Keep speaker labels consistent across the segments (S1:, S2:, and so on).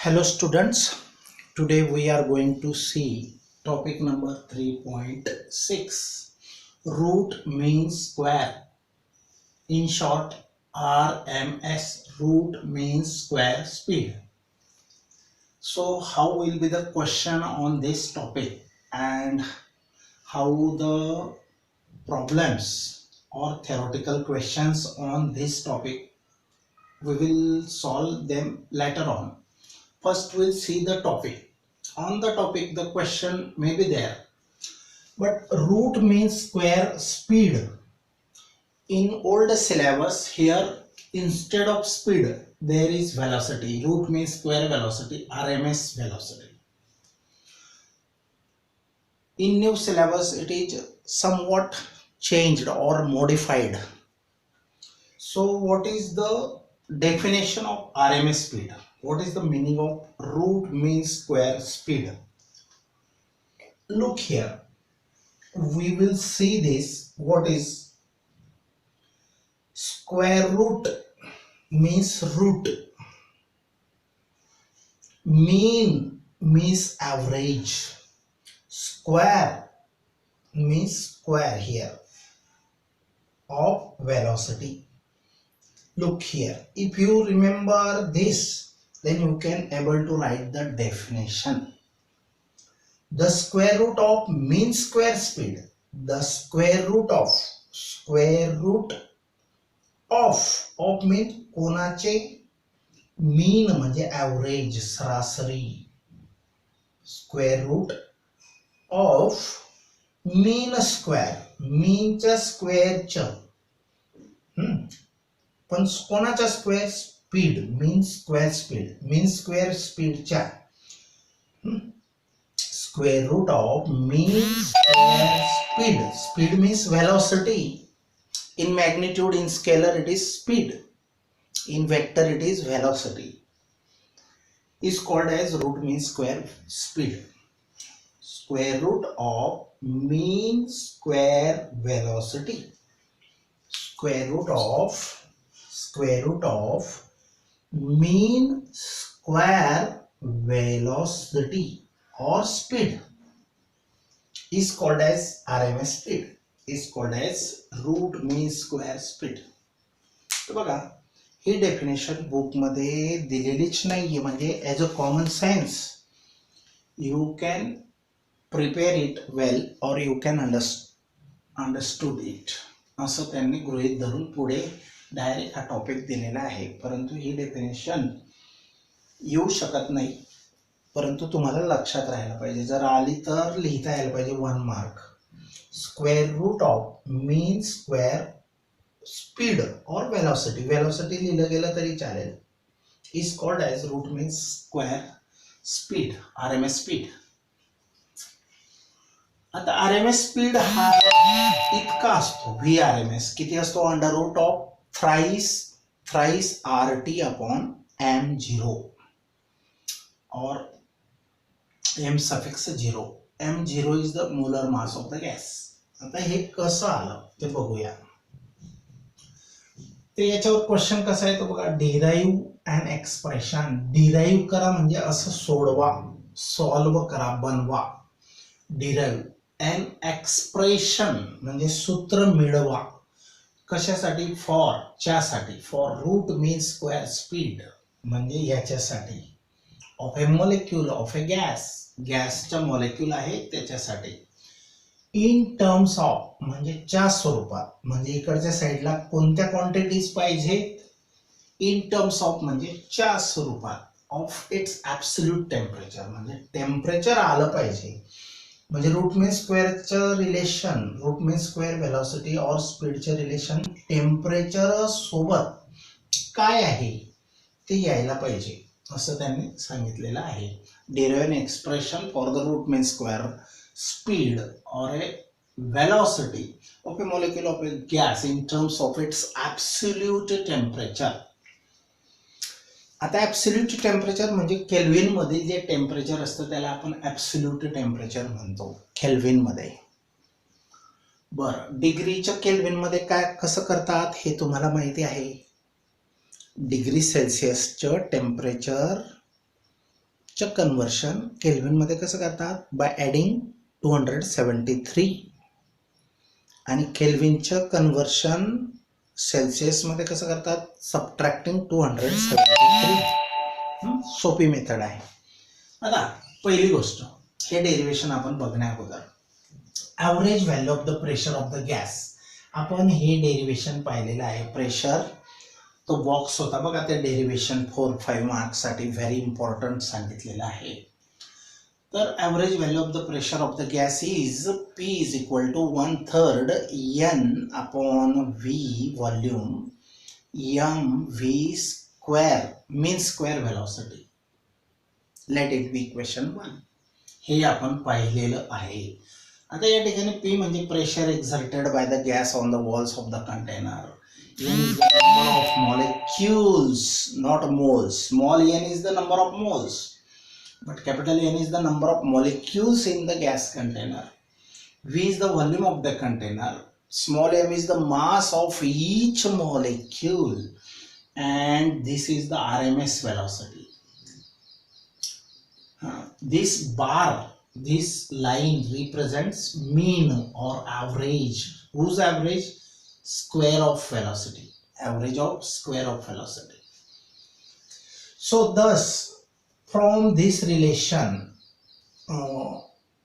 S1: Hello students, today we are going to see topic number 3.6, root mean square. In short, RMS, root mean square speed. So how will be the question on this topic and how the problems or theoretical questions on this topic, we will solve them later on. First we'll see the topic. On the topic the question may be there, but root means square speed. In old syllabus here, instead of speed there is velocity. Root means square velocity, RMS velocity. In new syllabus it is somewhat changed or modified. So what is the definition of RMS speed? What is the meaning of root means square speed? Look here, we will see this. What is square root? Means root. Mean means average. Square means square here of velocity. Look here, if you remember this, then you can able to write the definition. The square root of mean square speed, the square root of mean कोणाचे, मीन म्हणजे average, सरासरी. Square root of mean square, मीनच्या स्क्वेअरच्या, पण कोणाच्या square speed, mean square speed, mean square स्पीडच्या square root of mean square speed. Speed means velocity. In magnitude, in scalar it is speed. In vector it is velocity. Is called as root mean square speed. Square root of mean square velocity. Square root of mean square velocity or speed is called as RMS speed, is called as root mean square speed. तर बघा, ही definition book मध्ये दिलेलीच नाहीये, म्हणजे as a common sense you can prepare it well or you can understood it, असं त्यांनी गृहीत धरून पुढे डायरेक्ट हा टॉपिक दिलेला आहे. परंतु ही डेफिनेशन येऊ शकत नाही, परंतु तुम्हाला लक्षात राहायला पाहिजे. जर आली तर लिहिता यायला पाहिजे 1 mark. Square root of mean square speed और वेलोसिटी, वेलोसिटी लिहिलं गेलं तरी चालेल, is called as root mean square speed, RMS speed. आता RMS स्पीड हा इतका असतो, VRMS किती असतो, under root of thrice RT upon M0 और M suffix 0. M0 is the molar mass of the gas. आता हे कसं आलं ते बघूया. ते याच्यावर क्वेश्चन कसा आहे तो बघा. Derive and expression. डिराइव्ह करा म्हणजे असं सोडवा, सॉल्व करा, बनवा. डिराइव्ह अँड एक्सप्रेशन म्हणजे सूत्र मिळवा. कशासाठी? फॉर, च्यासाठी. For root mean square speed म्हणजे याच्यासाठी. Of a molecule of a gas, गॅसचा मॉलिक्यूल आहे त्याच्यासाठी. इन टर्म्स ऑफ म्हणजे च्या स्वरूपात, म्हणजे इकडच्या साईडला कोणत्या क्वांटिटीज पाहिजे, इन टर्म्स ऑफ म्हणजे च्या स्वरूपात. ऑफ इट्स ॲब्सोल्यूट टेम्परेचर म्हणजे टेम्परेचर आलं पाहिजे. म्हणजे रूट मीन स्क्वेअरचं relation, route mean square velocity और स्पीडचं रिलेशन टेम्परेचर सोबत काय आहे ते यायला पाहिजे, असं त्यांनी सांगितलेलं आहे. Derive expression for the root mean square speed or a velocity of a molecule of a gas in terms of its absolute temperature. आता ॲब्सोल्यूट टेम्परेचर म्हणजे केल्विन मध्ये जे टेम्परेचर असतं त्याला आपण ॲब्सोल्यूट टेम्परेचर म्हणतो, केल्विन मध्ये. बरं, डिग्रीच्या केल्विन मध्ये काय कसं करतात हे तुम्हाला माहिती आहे. डिग्री सेल्सिअसचं टेम्परेचर च कन्वर्शन केल्विन मध्ये कसं करतात, बाय ॲडिंग 273, आणि केल्विनचं कन्वर्शन सेल्सिअस मध्ये कसं करतात, सबट्रॅक्टिंग 273. सोपी मेथड आहे. आता पहिली गोष्ट, हे डेरिवेशन आपण बघण्या अगोदर average value of the pressure of the gas, आपण हे डेरिवेशन पाहिलेलं आहे. प्रेशर तो बॉक्स होता बघा, ते डेरिवेशन 4-5 मार्क्ससाठी व्हेरी इम्पॉर्टंट सांगितलेलं आहे. तर average value of the pressure of the gas is P is equal to 1/3 N upon V volume mv square mean square velocity. Let it be equation 1. हे आपण पाहिलेलं आहे. आता या ठिकाणी P म्हणजे pressure exerted by the gas on the walls of the container. N is the number of molecules, not moles. Small n is the number of moles, but capital N is the number of molecules in the gas container. V is the volume of the container. Small m is the mass of each molecule, and this is the RMS velocity. This bar, this line represents mean or average. Whose average? Square of velocity. Average of square of velocity. So thus from this relation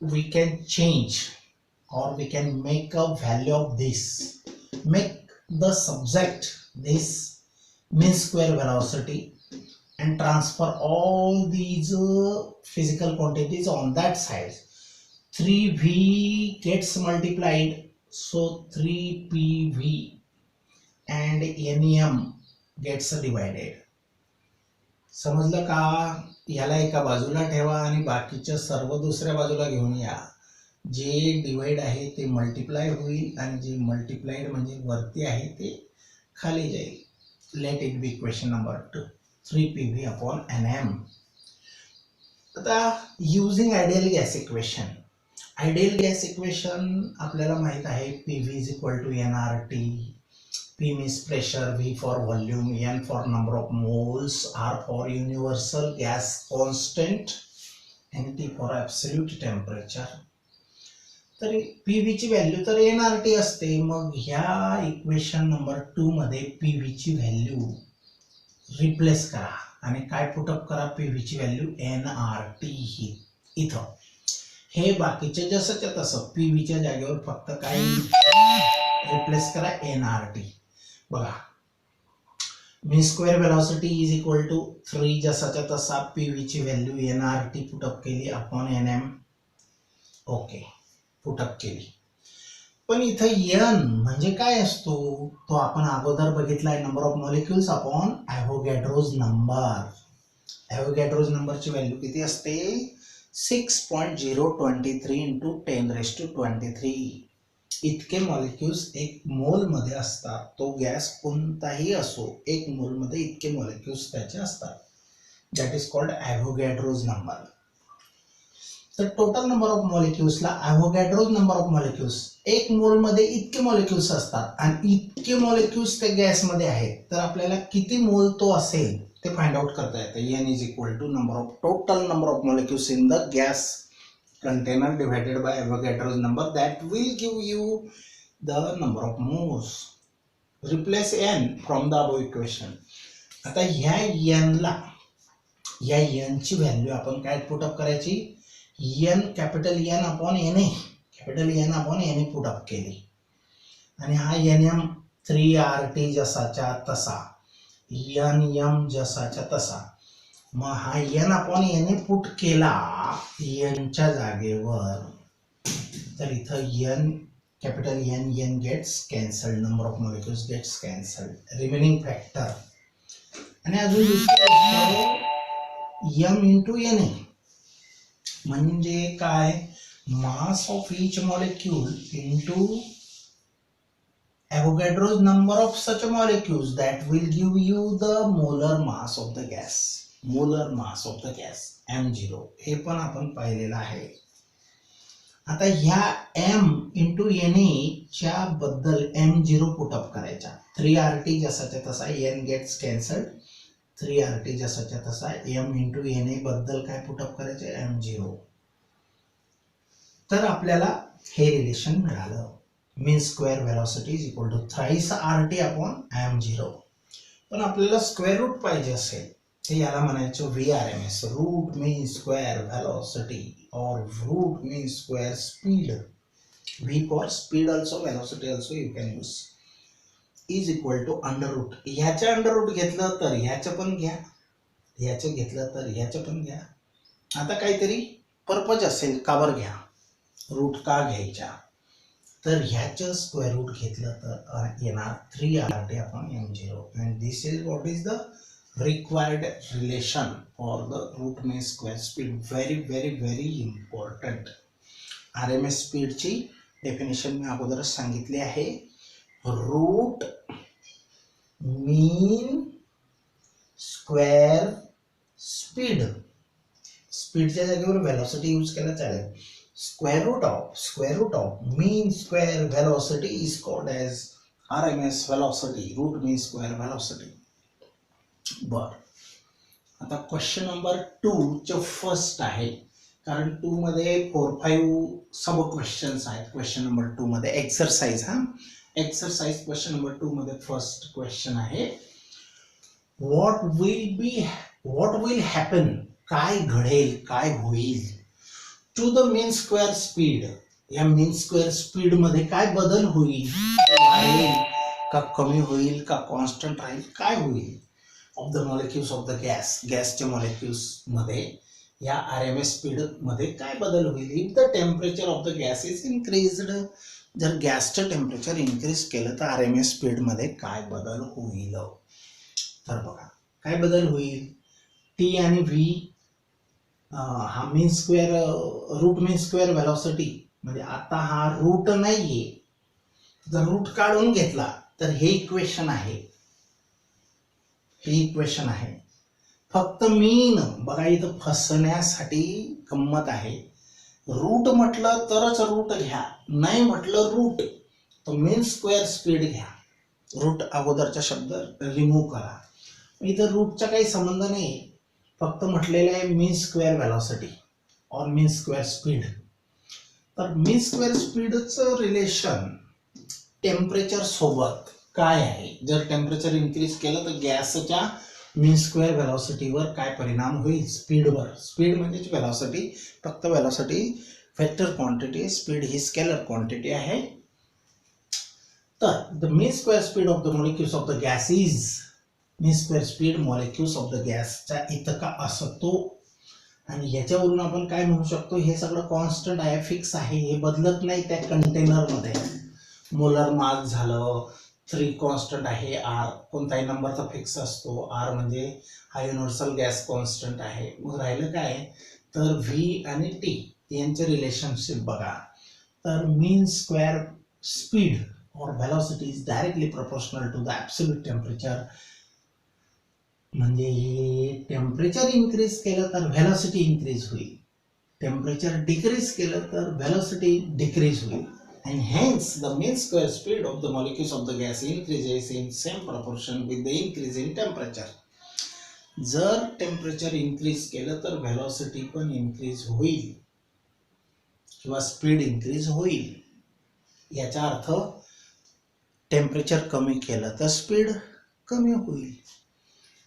S1: we can change, or we can make a value of this, make the subject this mean square velocity, and transfer all these physical quantities on that side. 3v gets multiplied, so 3pv and nem gets divided. समजलं का? याला एका बाजूला ठेवा आणि बाकीच्या सर्व दुसऱ्या बाजूला घेऊन या. जे डिवाइड आहे ते मल्टिप्लाय होईल, आणि जे मल्टिप्लाइड म्हणजे वरती आहे ते खाली जाईल. Let it be equation number 2, 3pv upon nm. आता using ideal gas equation. Ideal gas equation आपल्याला माहित आहे, PV is equal to nRT. P means pressure, V for volume, N for number of moles, R for universal gas constant, and T for absolute temperature. तर PV ची value तर nRT असते. मग ह्या equation number 2 मध्ये PV ची value replace करा आणि काय पुटअप करा, PV ची व्हॅल्यू nRT ही इथं. हे बाकीचे जसंच्या तसं PV च्या जागेवर फक्त काय रिप्लेस करा, nRT. बघा, mean square velocity is equal to 3 जसाच्या तसा PV ची व्हॅल्यू nRT पुटअप केली अपॉन nm. ओके, पुटअप केली. पण इथं n म्हणजे काय असतो, तो आपण अगोदर बघितलाय, number of molecules upon Avogadro's number. Avogadro's नंबरची व्हॅल्यू किती असते, 6.023 into 10⁻23. इतके मॉलिक्युल्स एक मोल मध्ये असतात. तो गॅस कोणताही असो, एक मोल मध्ये इतके मॉलिक्युल्स त्याचे असतात. That is called Avogadro's number. तर टोटल नंबर ऑफ मॉलिक्युल्सला ॲव्होगॅड्रोज नंबर ऑफ मॉलिक्युल्स, एक मोल मध्ये इतके मॉलिक्युल्स असतात आणि इतके मॉलिक्युल्स त्या गॅस मध्ये आहेत. तर आपल्याला किती मोल तो असेल ते फाइंड आउट करता येतं. N is equal to number of total number of molecules in the gas container divided by Avogadro's number, that will give you the number of moles. Replace n from the above equation. आता ह्या n ला, या n ची value आपण काय put up करायची, n capital N upon Na, capital N upon Na put up केली. आणि हा nm 3RT जसाच्या तसा, nm जसाच्या तसा. मग हा n अपॉन Na पुट केला n च्या जागेवर, तर इथं n capital N gets cancelled, number of molecules gets cancelled, remaining factor. आणि अजून m इंटू Na म्हणजे काय, mass of each molecule into Avogadro's number of such molecules, that will give you the molar mass of the gas. Molar mass of the gas m0, हे पण आपण पाहिलेलं आहे. आता ह्या m इंटू Na च्या बद्दल m0 पुटअप करायचा. 3RT जसाच्या तसा n गेट्स कॅन्सल्ड, 3RT जसाच्या तसा m इंटू NA बद्दल काय पुटअप करायचे m0. तर आपल्याला हे रिलेशन मिळालं. Mean square velocity is equal to thrice RT upon m0. पण आपल्याला स्क्वेअर रूट पाहिजे असेल तर याला म्हणायचं VRMS, root mean square velocity और root mean square speed. V for speed also, velocity also you can use, is equal to under root. ह्याचं under root घेतलं तर ह्याचं पण घ्या, ह्याचं घेतलं तर ह्याचं पण घ्या. आता काहीतरी पर्पज असेल का बरं घ्या, रूट का घ्यायच्या, तर ह्याचं स्क्वेअर रूट घेतलं तर येणार 3RT upon m0. And this is what is the required relation for the root mean square speed. Very very very important. RMS स्पीडची डेफिनेशन मी अगोदरच सांगितली आहे. रूट मीन स्क्वेअर स्पीड, स्पीडच्या जागेवर व्हेलॉसिटी यूज केला चालेल. Square root of mean square velocity is called as RMS velocity, root mean square velocity. बर, आता क्वेश्चन नंबर 2 चे फर्स्ट आहे, कारण 2 मध्ये 4-5 सब क्वेश्चन्स आहेत. क्वेश्चन नंबर 2 मध्ये एक्सरसाइज, एक्सरसाइज क्वेश्चन नंबर 2 मध्ये फर्स्ट क्वेश्चन आहे, व्हॉट विल हॅपन, काय घडेल, काय होईल, to the mean square speed, या मीन स्क्वेअर स्पीड मध्ये काय बदल होईल, वाढेल का कमी होईल का कॉन्स्टंट राहील, काय होईल, of the molecules of the gas, गॅसच्या मॉलिक्युल्स मध्ये या RMS स्पीड मध्ये काय बदल होईल. If the temperature of the gas is increased, जर गॅसचं टेम्परेचर इन्क्रीज केलं तर RMS स्पीड मध्ये काय बदल होईल. तर बघा काय बदल होईल, T आणि V हा मीन square, route mean square velocity म्हणजे आता हा रूट नाहीये, जर रूट काढून घेतला तर हे इक्वेशन आहे, हे इक्वेशन आहे. फक्त मीन बघा इथं फसण्यासाठी गंमत आहे. रूट म्हटलं तरच रूट घ्या, नाही म्हटलं रूट तर मीन स्क्वेअर स्पीड घ्या. रूट अगोदरचा शब्द रिमूव्ह करा. इथं रूटचा काही संबंध नाही, फक्त म्हटलेलं आहे मीन स्क्वेअर व्हेलॉसिटी और मीन स्क्वेअर स्पीड. तर मीन स्क्वेअर स्पीडचं रिलेशन टेम्परेचर सोबत काय आहे. जर टेम्परेचर इन्क्रीज केलं तर गॅसच्या मीन स्क्वेअर व्हेलॉसिटीवर काय परिणाम होईल, स्पीडवर. स्पीड म्हणजेच व्हेलॉसिटी, फक्त व्हेलॉसिटी वेक्टर क्वांटिटी, स्पीड ही स्केलर क्वांटिटी आहे. तर the mean square speed of the molecules of the gas is, mean square speed molecules of the गॅसचा इतका असतो. आणि याच्यावरून आपण काय म्हणू शकतो, हे सगळं कॉन्स्टंट आहे, फिक्स आहे, हे बदलत नाही त्या कंटेनरमध्ये. मोलर मास झालं, 3 कॉन्स्टंट आहे, R कोणताही नंबरचा फिक्स असतो, R म्हणजे हा युनिव्हर्सल गॅस कॉन्स्टंट आहे. मग राहिलं काय तर V आणि T यांचे रिलेशनशिप बघा. तर मीन स्क्वेअर स्पीड और velocity is directly proportional to the absolute temperature. म्हणजे टेम्परेचर इन्क्रीज केलं तर व्हेलॉसिटी इन्क्रीज होईल, टेम्परेचर डिक्रीज केलं तर व्हेलॉसिटी डिक्रीज होईल. And hence the mean square speed of the molecules of the gas increases in same proportion with the increase in temperature. जर temperature increase केलं तर velocity पण इन्क्रीज होईल किंवा स्पीड इन्क्रीज होईल. याचा अर्थ टेम्परेचर कमी केलं तर स्पीड कमी होईल.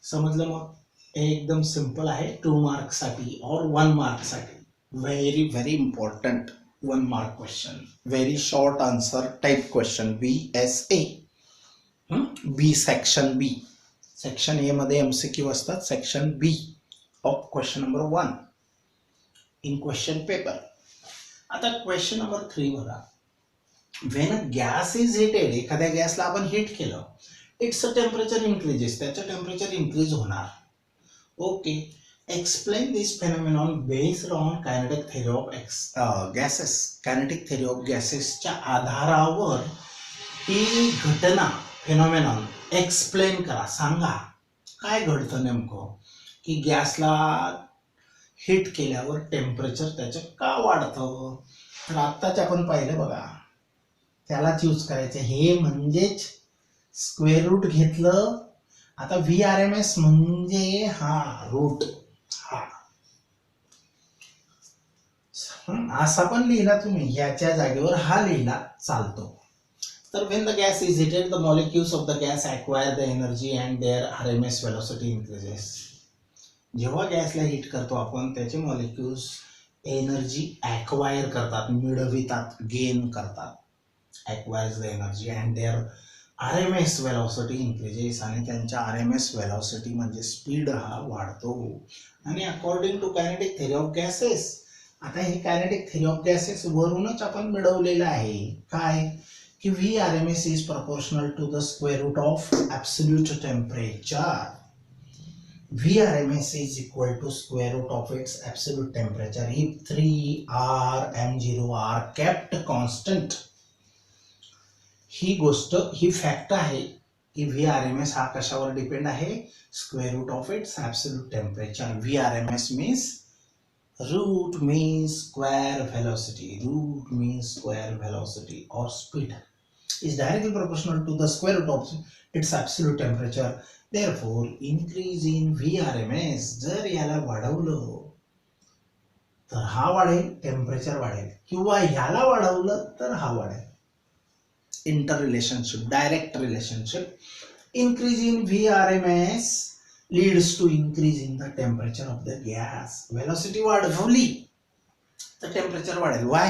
S1: समजलं. मग एकदम सिंपल आहे 2 मार्कसाठी और 1 मार्कसाठी. Very very important 1 mark question, very short answer type question, BSA. B section B, section A मध्ये MCQ असतात, section B of question number 1 in question paper. आता क्वेश्चन नंबर 3 बघा. When a gas is heated, एखाद्या गॅसला आपण heat केलं, its temperature increases, त्याचं temperature increase होणार. Okay, explain this phenomenon based on kinetic theory of gases. Kinetic theory of गॅसेसच्या आधारावर ही घटना, फेनोमेनॉन एक्सप्लेन करा, सांगा काय घडतं नेमकं, की गॅसला हिट केल्यावर टेम्परेचर त्याचं का वाढतं. तर आत्ताच आपण पाहिलं बघा, त्यालाच यूज करायचं. हे म्हणजेच स्क्वेअर रूट घेतलं आता VRMS म्हणजे हा रूट, हा असा पण लिहिला तुम्ही, याच्या जागेवर हा लिहिला चालतो. तर when the gas is heated, the molecules of the gas acquire the energy and their RMS velocity increases. जेव्हा गॅसला हीट करतो आपण, त्याचे मॉलिक्युल्स एनर्जी ॲक्वायर करतात, मिळवितात, गेन करतात. Acquires the energy and their RMS velocity increases, आणि त्यांच्या RMS velocity म्हणजे स्पीड हा वाढतो. आणि according to kinetic theory of gases, आता हे कायनेटिक थेरी ऑफ गॅसेस वरूनच आपण मिळवलेलं आहे. काय की VRMS is proportional to the square root of absolute temperature. VRMS is equal to square root of its absolute temperature if 3R M0 are kept constant. ही गोष्ट, ही fact आहे की VRMS हा कशावर डिपेंड आहे, square root of its absolute temperature. VRMS means root means square velocity, root means square velocity or speed is directly proportional to the square root of its absolute temperature. Therefore, increase in VRMS, जर याला वाढवलं तर हा वाढेल, temperature वाढेल, किंवा ह्याला वाढवलं तर हा वाढेल. Inter relationship, direct relationship. Increase in VRMS leads to increase in the temperature of the gas. Velocity वाढवली तर टेम्परेचर वाढेल. Why?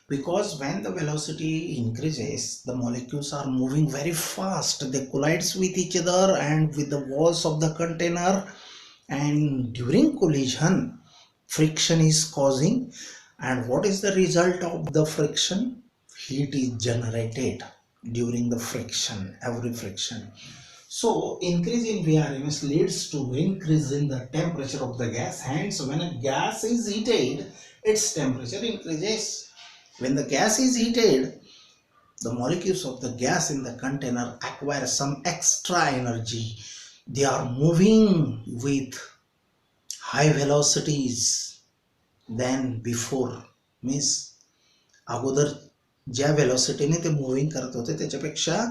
S1: Because when the velocity increases, the molecules are moving very fast. They collides with each other and with the walls of the container, and during collision, friction is causing. And what is the result of the friction? Heat is generated during the friction, every friction. So increase in VRMS leads to increase in the temperature of the gas. Hence, when a gas is heated, its temperature increases. When the gas is heated, the molecules of the gas in the container acquire some extra energy. They are moving with high velocities than before. Means अगोदर ज्या व्हेलॉसिटीने ते moving करत होते त्याच्यापेक्षा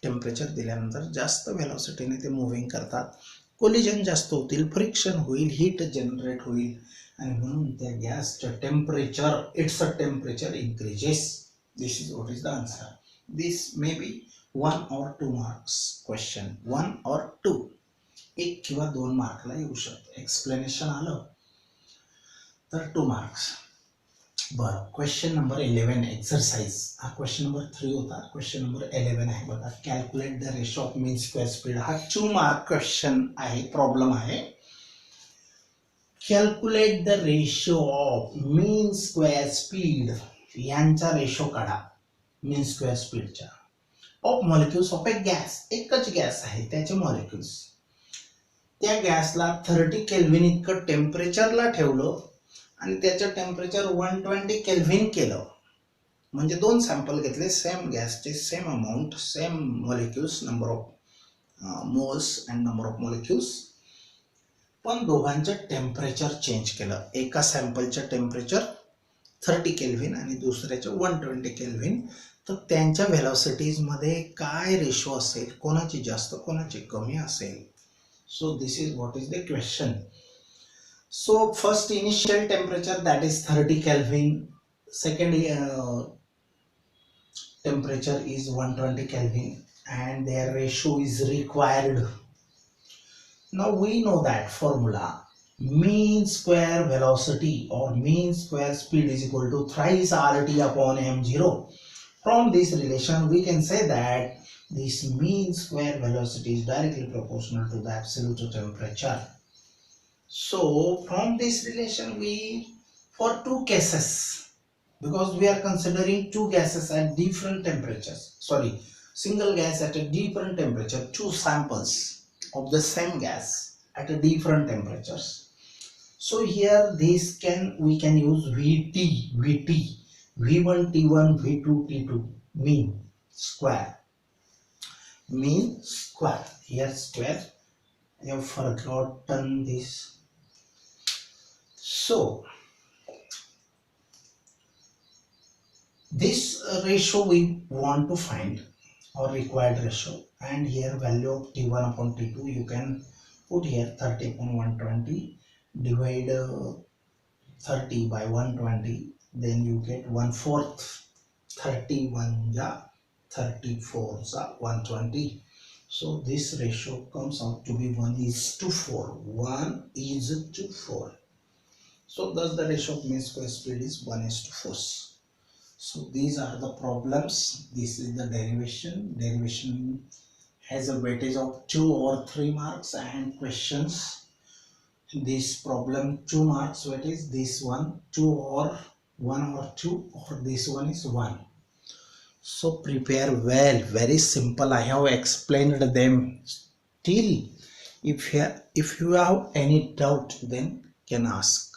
S1: temperature दिल्यानंतर जास्त व्हेलॉसिटीने ते moving करतात. कोलिजन जास्त होतील, फ्रिक्शन होईल, हीट जनरेट होईल, आणि म्हणून त्या गॅसचं temperature, it's a temperature increases. This is what is the answer. This may be 1 or 2 marks question, 1 or 2, 1 किंवा 2 मार्कला येऊ शकतो. एक्सप्लेनेशन आलं तर 2 मार्क्स. बरं, क्वेश्चन नंबर 11 एक्सरसाइज. हा क्वेश्चन नंबर 3 होता, क्वेश्चन नंबर 11 आहे बघा. Calculate the ratio of mean square speed. हा 2 मार्क क्वेश्चन आहे, प्रॉब्लेम आहे. Calculate the ratio of mean square speed, यांचा रेशो काढा मीन स्क्वेअर स्पीडच्या, of molecules of a gas. एकच गॅस आहे, त्याचे मॉलिक्युल्स. त्या गॅसला 30 केल्व्हिन इतकं टेम्परेचरला ठेवलं आणि त्याचं टेम्परेचर 120 केल्व्हिन केलं. म्हणजे 2 सॅम्पल घेतले, सेम गॅसचे, same amount, same molecules, number of moles and number of molecules, पण दोघांचं टेम्परेचर चेंज केलं. एका सॅम्पलचं टेम्परेचर 30 केल्व्हिन आणि दुसऱ्याचं 120 केल्व्हिन. तर त्यांच्या व्हेलॉसिटीजमध्ये काय रेशो असेल, कोणाची जास्त कोणाची कमी असेल. So this is what is the question. So first initial temperature, that is 30 Kelvin. Second temperature is 120 Kelvin, and their ratio is required. Now we know that formula, mean square velocity or mean square speed is equal to thrice RT upon M0. From this relation we can say that this mean square velocity is directly proportional to the absolute temperature. So from this relation we, for 2 cases, because we are considering 2 gases at different temperatures, sorry, single gas at a different temperature, 2 samples of the same gas at a different temperatures. So here we can use VT, V1 T1, V2 T2, mean square. Here square, I have forgotten this. So this ratio we want to find. or required ratio, and here value of T1 upon T2 you can put here 30 upon 120, divide 30 by 120, then you get 1/4. 31 ja 34 ja 120. So this ratio comes out to be 1:4. 1:4. So thus the ratio of mean square speed is 1:4. So these are the problems. This is the derivation. Derivation has a weightage of 2 or 3 marks, and questions, this problem 2 marks weightage, this one 2 or 1 or 2, or this one is 1. So prepare well, very simple. I have explained them. Still, if you have any doubt, then can ask.